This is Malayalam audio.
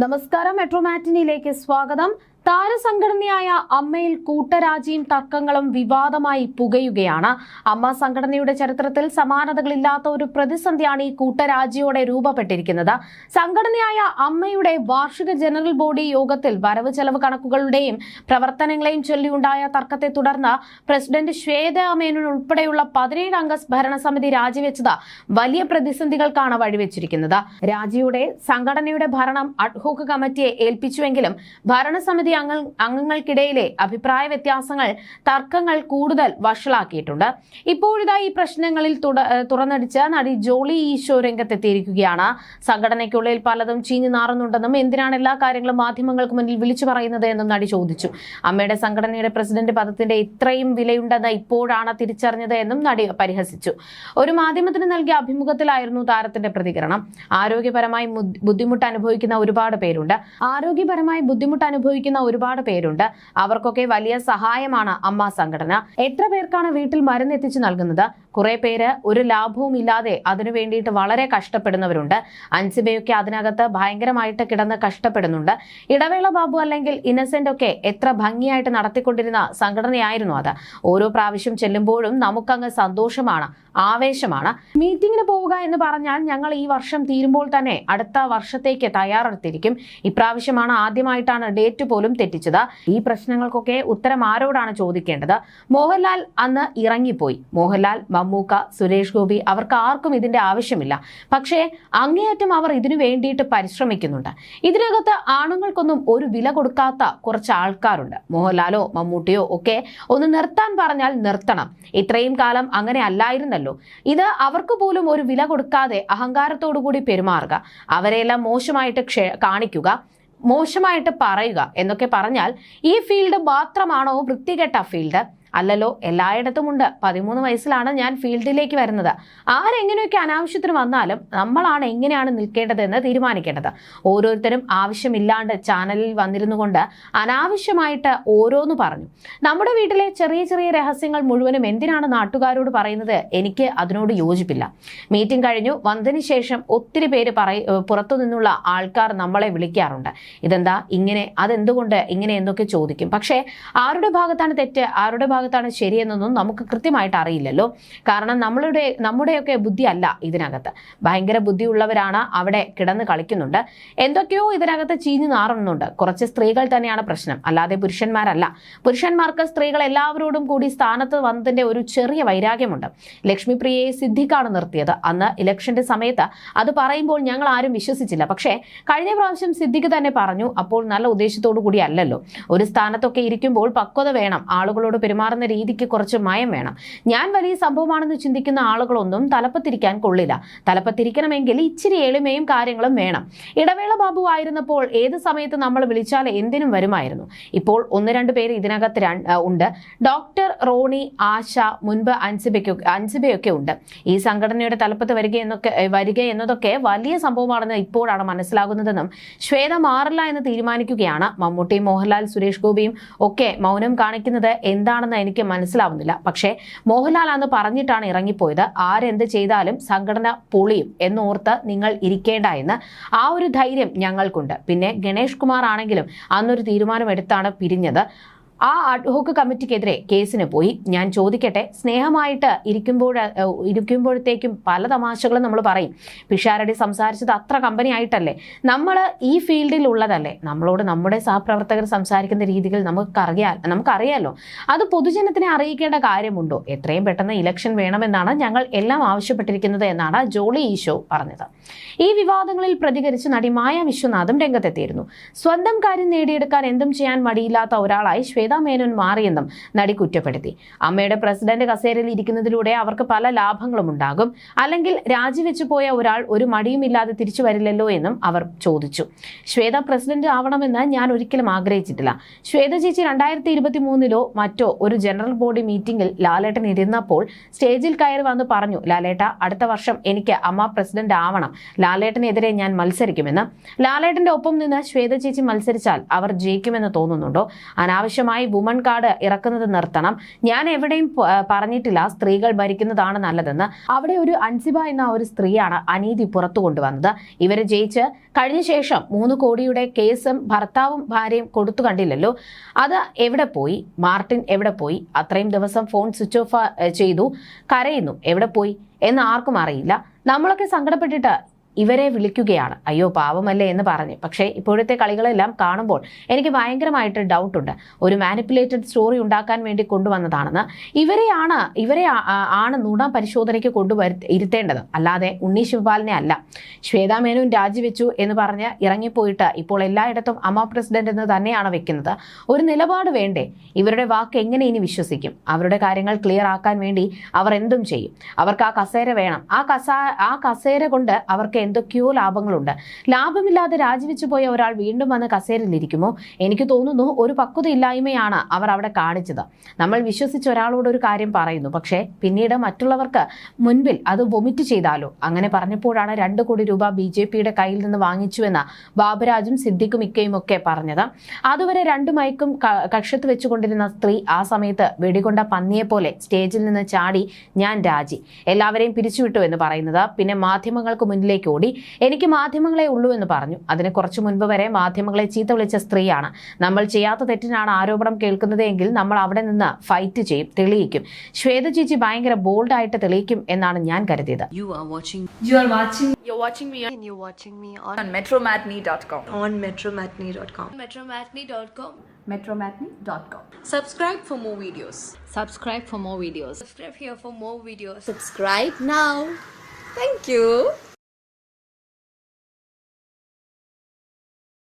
നമസ്കാരം, മെട്രോ മാറ്റിനിയിലേക്ക് സ്വാഗതം. താരസംഘടനയായ അമ്മയിൽ കൂട്ടരാജിയും തർക്കങ്ങളും വിവാദമായി പുകയുകയാണ്. അമ്മ സംഘടനയുടെ ചരിത്രത്തിൽ സമാനതകളില്ലാത്ത ഒരു പ്രതിസന്ധിയാണ് ഈ കൂട്ടരാജിയോടെ രൂപപ്പെട്ടിരിക്കുന്നത്. സംഘടനയായ അമ്മയുടെ വാർഷിക ജനറൽ ബോഡി യോഗത്തിൽ വരവ് ചെലവ് കണക്കുകളുടെയും പ്രവർത്തനങ്ങളെയും ചൊല്ലിയുണ്ടായ തർക്കത്തെ തുടർന്ന് പ്രസിഡന്റ് ശ്വേത മേനോൻ ഉൾപ്പെടെയുള്ള 17 അംഗ ഭരണസമിതി രാജിവെച്ചത് വലിയ പ്രതിസന്ധികൾക്കാണ് വഴിവെച്ചിരിക്കുന്നത്. രാജിയുടെ സംഘടനയുടെ ഭരണം അഡ്ഹോക്ക് കമ്മിറ്റിയെ ഏൽപ്പിച്ചുവെങ്കിലും ഭരണസമിതി അംഗങ്ങൾക്കിടയിലെ അഭിപ്രായ വ്യത്യാസങ്ങൾ തർക്കങ്ങൾ കൂടുതൽ വഷളാക്കിയിട്ടുണ്ട്. ഇപ്പോഴിതാ ഈ പ്രശ്നങ്ങളിൽ തുറന്നടിച്ച് നടി ജോളി ഈശോ രംഗത്തെത്തിയിരിക്കുകയാണ്. സംഘടനയ്ക്കുള്ളിൽ പലതും ചീഞ്ഞു നാറുന്നുണ്ടെന്നും എന്തിനാണ് എല്ലാ കാര്യങ്ങളും മാധ്യമങ്ങൾക്ക് മുന്നിൽ വിളിച്ചു പറയുന്നത് എന്നും നടി ചോദിച്ചു. അമ്മയുടെ സംഘടനയുടെ പ്രസിഡന്റ് പദത്തിന്റെ ഇത്രയും വിലയുണ്ടെന്ന് ഇപ്പോഴാണ് തിരിച്ചറിഞ്ഞത് എന്നും നടി പരിഹസിച്ചു. ഒരു മാധ്യമത്തിന് നൽകിയ അഭിമുഖത്തിലായിരുന്നു താരത്തിന്റെ പ്രതികരണം. ആരോഗ്യപരമായി ബുദ്ധിമുട്ട് അനുഭവിക്കുന്ന ഒരുപാട് പേരുണ്ട്. അവർക്കൊക്കെ വലിയ സഹായമാണ് അമ്മ സംഘടന. എത്ര പേർക്കാണ് വീട്ടിൽ മരുന്ന് എത്തിച്ചു നൽകുന്നത്? കുറെ പേര് ഒരു ലാഭവും ഇല്ലാതെ അതിനു വേണ്ടിയിട്ട് വളരെ കഷ്ടപ്പെടുന്നവരുണ്ട്. അൻസിബയൊക്കെ അതിനകത്ത് ഭയങ്കരമായിട്ട് കിടന്ന് കഷ്ടപ്പെടുന്നുണ്ട്. ഇടവേള ബാബു അല്ലെങ്കിൽ ഇന്നസെന്റ് ഒക്കെ എത്ര ഭംഗിയായിട്ട് നടത്തിക്കൊണ്ടിരുന്ന സംഘടനയായിരുന്നു അത്. ഓരോ പ്രാവശ്യം ചെല്ലുമ്പോഴും നമുക്കങ്ങ് സന്തോഷമാണ്, ആവേശമാണ്. മീറ്റിംഗിന് പോവുക എന്ന് പറഞ്ഞാൽ ഞങ്ങൾ ഈ വർഷം തീരുമ്പോൾ തന്നെ അടുത്ത വർഷത്തേക്ക് തയ്യാറെടുത്തിരിക്കും. ഇപ്രാവശ്യമാണ് ആദ്യമായിട്ടാണ് ഡേറ്റ് പോലും തെറ്റിച്ചത്. ഈ പ്രശ്നങ്ങൾക്കൊക്കെ ഉത്തരം ആരോടാണ് ചോദിക്കേണ്ടത്? മോഹൻലാൽ അന്ന് ഇറങ്ങിപ്പോയി. മോഹൻലാൽ, മമ്മൂക്ക, സുരേഷ് ഗോപി അവർക്ക് ആർക്കും ഇതിന്റെ ആവശ്യമില്ല. പക്ഷേ അങ്ങേയറ്റം അവർ ഇതിനു വേണ്ടിയിട്ട് പരിശ്രമിക്കുന്നുണ്ട്. ഇതിനകത്ത് ആണുങ്ങൾക്കൊന്നും ഒരു വില കൊടുക്കാത്ത കുറച്ച് ആൾക്കാരുണ്ട്. മോഹൻലാലോ മമ്മൂട്ടിയോ ഒക്കെ ഒന്ന് നിർത്താൻ പറഞ്ഞാൽ നിർത്തണം. ഇത്രയും കാലം അങ്ങനെ അല്ലായിരുന്നല്ലോ. ഇത് അവർക്ക് പോലും ഒരു വില കൊടുക്കാതെ അഹങ്കാരത്തോടു കൂടി പെരുമാറുക, അവരെല്ലാം മോശമായിട്ട് കാണിക്കുക, മോശമായിട്ട് പറയുക എന്നൊക്കെ പറഞ്ഞാൽ ഈ ഫീൽഡ് മാത്രമാണോ വൃത്തികെട്ട ഫീൽഡ്? അല്ലല്ലോ, എല്ലായിടത്തുമുണ്ട്. 13 വയസ്സിലാണ് ഞാൻ ഫീൽഡിലേക്ക് വരുന്നത്. ആരെങ്ങനെയൊക്കെ അനാവശ്യത്തിന് വന്നാലും നമ്മളാണ് എങ്ങനെയാണ് നിൽക്കേണ്ടതെന്ന് തീരുമാനിക്കേണ്ടത്. ഓരോരുത്തരും ആവശ്യമില്ലാണ്ട് ചാനലിൽ വന്നിരുന്നു കൊണ്ട് അനാവശ്യമായിട്ട് ഓരോന്ന് പറഞ്ഞു. നമ്മുടെ വീട്ടിലെ ചെറിയ ചെറിയ രഹസ്യങ്ങൾ മുഴുവനും എന്തിനാണ് നാട്ടുകാരോട് പറയുന്നത്? എനിക്ക് അതിനോട് യോജിപ്പില്ല. മീറ്റിംഗ് കഴിഞ്ഞു വന്നതിന് ശേഷം ഒത്തിരി പേര് പുറത്തു നിന്നുള്ള ആൾക്കാർ നമ്മളെ വിളിക്കാറുണ്ട്. ഇതെന്താ ഇങ്ങനെ, അതെന്തുകൊണ്ട് ഇങ്ങനെ എന്നൊക്കെ ചോദിക്കും. പക്ഷേ ആരുടെ ഭാഗത്താണ് തെറ്റ്, ആരുടെ ഭാഗത്താണ് ശരിയെന്നൊന്നും നമുക്ക് കൃത്യമായിട്ട് അറിയില്ലല്ലോ. കാരണം നമ്മുടെയൊക്കെ ബുദ്ധി അല്ല ഇതിനകത്ത്. ഭയങ്കര ബുദ്ധിയുള്ളവരാണ് അവിടെ കിടന്ന് കളിക്കുന്നുണ്ട്. എന്തൊക്കെയോ ഇതിനകത്ത് ചീഞ്ഞു നാറുന്നുണ്ട്. കുറച്ച് സ്ത്രീകൾ തന്നെയാണ് പ്രശ്നം, അല്ലാതെ പുരുഷന്മാരല്ല. പുരുഷന്മാർക്ക് സ്ത്രീകൾ എല്ലാവരോടും കൂടി സ്ഥാനത്ത് വന്നതിന്റെ ഒരു ചെറിയ വൈരാഗ്യമുണ്ട്. ലക്ഷ്മിപ്രിയയെ സിദ്ദിഖാണ് നിർത്തിയത്. അന്ന് ഇലക്ഷന്റെ സമയത്ത് അത് പറയുമ്പോൾ ഞങ്ങൾ ആരും വിശ്വസിച്ചില്ല. പക്ഷേ കഴിഞ്ഞ പ്രാവശ്യം സിദ്ദിഖ് തന്നെ പറഞ്ഞു. അപ്പോൾ നല്ല ഉദ്ദേശത്തോടു കൂടി അല്ലല്ലോ. ഒരു സ്ഥാനത്തൊക്കെ ഇരിക്കുമ്പോൾ പക്വത വേണം, ആളുകളോട് പെരുമാറുന്ന രീതിക്ക് കുറച്ച് മയം വേണം. ഞാൻ വലിയ സംഭവമാണെന്ന് ചിന്തിക്കുന്ന ആളുകളൊന്നും തലപ്പത്തിരിക്കാൻ കൊള്ളില്ല. തലപ്പത്തിരിക്കണമെങ്കിൽ ഇച്ചിരി എളിമയും കാര്യങ്ങളും വേണം. ഇടവേള ബാബു ആയിരുന്നപ്പോൾ ഏത് സമയത്ത് നമ്മൾ വിളിച്ചാൽ എന്തിനും വരുമായിരുന്നു. ഇപ്പോൾ 1-2 പേര് ഇതിനകത്ത് ഉണ്ട്. ഡോക്ടർ റോണി, ആശ, മുൻപ് അൻസിബയൊക്കെ ഉണ്ട്. ഈ സംഘടനയുടെ തലപ്പത്ത് വരിക എന്നതൊക്കെ വലിയ സംഭവമാണെന്ന് ഇപ്പോഴാണ് മനസ്സിലാകുന്നതെന്നും ശ്വേത മാറില്ല എന്ന് തീരുമാനിക്കുകയാണ്. മമ്മൂട്ടി, മോഹൻലാൽ, സുരേഷ് ഗോപിയും ഒക്കെ മൗനം കാണിക്കുന്നത് എന്താണെന്ന് എനിക്ക് മനസ്സിലാവുന്നില്ല. പക്ഷേ മോഹൻലാൽ അന്ന് പറഞ്ഞിട്ടാണ് ഇറങ്ങിപ്പോയത്. ആരെന്ത് ചെയ്താലും സംഘടന പൊളിയും എന്നോർത്ത് നിങ്ങൾ ഇരിക്കേണ്ട എന്ന്. ആ ഒരു ധൈര്യം ഞങ്ങൾക്കുണ്ട്. പിന്നെ ഗണേഷ് കുമാർ ആണെങ്കിലും അന്നൊരു തീരുമാനമെടുത്താണ് പിരിഞ്ഞത്. ആ അഡ്ഹോക്ക് കമ്മിറ്റിക്കെതിരെ കേസിന് പോയി. ഞാൻ ചോദിക്കട്ടെ, സ്നേഹമായിട്ട് ഇരിക്കുമ്പോഴത്തേക്കും പല തമാശകളും നമ്മൾ പറയും. പിഷാരടി സംസാരിച്ചത് അത്ര കമ്പനി ആയിട്ടല്ലേ? നമ്മൾ ഈ ഫീൽഡിൽ ഉള്ളതല്ലേ? നമ്മളോട് നമ്മുടെ സഹപ്രവർത്തകർ സംസാരിക്കുന്ന രീതികൾ നമുക്കറിയാലോ. അത് പൊതുജനത്തിനെ അറിയിക്കേണ്ട കാര്യമുണ്ടോ? എത്രയും പെട്ടെന്ന് ഇലക്ഷൻ വേണമെന്നാണ് ഞങ്ങൾ എല്ലാം ആവശ്യപ്പെട്ടിരിക്കുന്നത് എന്നാണ് ജോളി ഈശോ പറഞ്ഞത്. ഈ വിവാദങ്ങളിൽ പ്രതികരിച്ച് നടി മായ വിശ്വനാഥും രംഗത്തെത്തിയിരുന്നു. സ്വന്തം കാര്യം നേടിയെടുക്കാൻ എന്തും ചെയ്യാൻ മടിയില്ലാത്ത ഒരാളായി ശ്വേത മേനോൻ മാറിയെന്നും നടി കുറ്റപ്പെടുത്തി. അമ്മയുടെ പ്രസിഡന്റ് കസേരയിൽ ഇരിക്കുന്നതിലൂടെ അവർക്ക് പല ലാഭങ്ങളും ഉണ്ടാകും. അല്ലെങ്കിൽ രാജിവെച്ചു പോയ ഒരാൾ ഒരു മടിയുമില്ലാതെ തിരിച്ചു വരില്ലല്ലോ എന്നും അവർ ചോദിച്ചു. ശ്വേത പ്രസിഡന്റ് ആവണമെന്ന് ഞാൻ ഒരിക്കലും ആഗ്രഹിച്ചിട്ടില്ല. ശ്വേത ചേച്ചി 2023 മറ്റോ ഒരു ജനറൽ ബോഡി മീറ്റിംഗിൽ ലാലേട്ടൻ ഇരുന്നപ്പോൾ സ്റ്റേജിൽ കയറി വന്ന് പറഞ്ഞു, ലാലേട്ട അടുത്ത വർഷം എനിക്ക് അമ്മ പ്രസിഡന്റ് ആവണം, ലാലേട്ടനെതിരെ ഞാൻ മത്സരിക്കുമെന്ന്. ലാലേട്ടന്റെ ഒപ്പം നിന്ന് ശ്വേത ചേച്ചി മത്സരിച്ചാൽ അവർ ജയിക്കുമെന്ന് തോന്നുന്നുണ്ടോ? അനാവശ്യമായി ആവശ്യമായി വുമൺ കാർഡ് ഇറക്കുന്നത് നിർത്തണം. ഞാൻ എവിടെയും പറഞ്ഞിട്ടില്ല സ്ത്രീകൾ ഭരിക്കുന്നതാണ് നല്ലതെന്ന്. അവിടെ ഒരു അൻസിബ എന്ന ഒരു സ്ത്രീയാണ് അനീതി പുറത്തു കൊണ്ടുവന്നത്. ഇവര് ജയിച്ച് കഴിഞ്ഞ ശേഷം 3 കോടിയുടെ കേസും ഭർത്താവും ഭാര്യയും കൊടുത്തു കണ്ടില്ലല്ലോ. അത് എവിടെ പോയി? മാർട്ടിൻ എവിടെ പോയി? അത്രയും ദിവസം ഫോൺ സ്വിച്ച് ഓഫ് ചെയ്തു കരയുന്നു. എവിടെ പോയി എന്ന് ആർക്കും അറിയില്ല. നമ്മളൊക്കെ സങ്കടപ്പെട്ടിട്ട് ഇവരെ വിളിക്കുകയാണ്, അയ്യോ പാവമല്ലേ എന്ന് പറഞ്ഞ്. പക്ഷേ ഇപ്പോഴത്തെ കളികളെല്ലാം കാണുമ്പോൾ എനിക്ക് ഭയങ്കരമായിട്ട് ഡൗട്ടുണ്ട്. ഒരു മാനിപ്പുലേറ്റഡ് സ്റ്റോറി ഉണ്ടാക്കാൻ വേണ്ടി കൊണ്ടുവന്നതാണെന്ന്. ഇവരെ ആണ് നുണ പരിശോധനയ്ക്ക് ഇരുത്തേണ്ടത്, അല്ലാതെ ഉണ്ണി ശിവപാലിനെ അല്ല. ശ്വേതാ മേനോൻ രാജിവെച്ചു എന്ന് പറഞ്ഞ് ഇറങ്ങിപ്പോയിട്ട് ഇപ്പോൾ എല്ലായിടത്തും അമ്മ പ്രസിഡന്റ് എന്ന് തന്നെയാണ് വെക്കുന്നത്. ഒരു നിലപാട് വേണ്ടേ? ഇവരുടെ വാക്ക് എങ്ങനെ ഇനി വിശ്വസിക്കും? അവരുടെ കാര്യങ്ങൾ ക്ലിയർ ആക്കാൻ വേണ്ടി അവർ എന്തും ചെയ്യും. അവർക്ക് ആ കസേര വേണം. ആ കസേര കൊണ്ട് അവർക്ക് എന്തൊക്കെയോ ലാഭങ്ങളുണ്ട്. ലാഭമില്ലാതെ രാജിവെച്ചു പോയ ഒരാൾ വീണ്ടും വന്ന് കസേരയിലിരിക്കുമോ? എനിക്ക് തോന്നുന്നു ഒരു പക്വതയില്ലായ്മയാണ് അവർ അവിടെ കാണിച്ചത്. നമ്മൾ വിശ്വസിച്ച ഒരാളോട് ഒരു കാര്യം പറയുന്നു, പക്ഷേ പിന്നീട് മറ്റുള്ളവർക്ക് മുൻപിൽ അത് വൊമിറ്റ് ചെയ്താലോ? അങ്ങനെ പറഞ്ഞപ്പോഴാണ് 2 കോടി രൂപ BJPയുടെ കയ്യിൽ നിന്ന് വാങ്ങിച്ചുവെന്ന് ബാബുരാജും സിദ്ദിഖും ഇക്കയും ഒക്കെ പറഞ്ഞത്. അതുവരെ 2 മൈക്കും കക്ഷത്ത് വെച്ചുകൊണ്ടിരുന്ന സ്ത്രീ ആ സമയത്ത് വെടികൊണ്ട പന്നിയെ പോലെ സ്റ്റേജിൽ നിന്ന് ചാടി ഞാൻ രാജി, എല്ലാവരെയും പിരിച്ചുവിട്ടു എന്ന് പറയുന്നത്. പിന്നെ മാധ്യമങ്ങൾക്ക് മുന്നിലേക്ക് ഓടി എനിക്ക് മാധ്യമങ്ങളെ ഉള്ളൂ എന്ന് പറഞ്ഞു. അതിന് കുറച്ചു മുൻപ് വരെ മാധ്യമങ്ങളെ ചീത്ത വിളിച്ച സ്ത്രീയാണ്. നമ്മൾ ചെയ്യാത്ത തെറ്റിനാണ് ആരോപണം കേൾക്കുന്നത് എങ്കിൽ നമ്മൾ അവിടെ നിന്ന് ഫൈറ്റ് ചെയ്യും, തെളിയിക്കും. ശ്വേത ചേച്ചി ഭയങ്കര ബോൾഡായിട്ട് തെളിയിക്കും എന്നാണ് ഞാൻ കരുതിയത്. You're watching me on metromatney.com. On metromatney.com. metromatney.com. Subscribe for more videos. Subscribe for more videos. Subscribe here for more videos. Subscribe now. Thank you.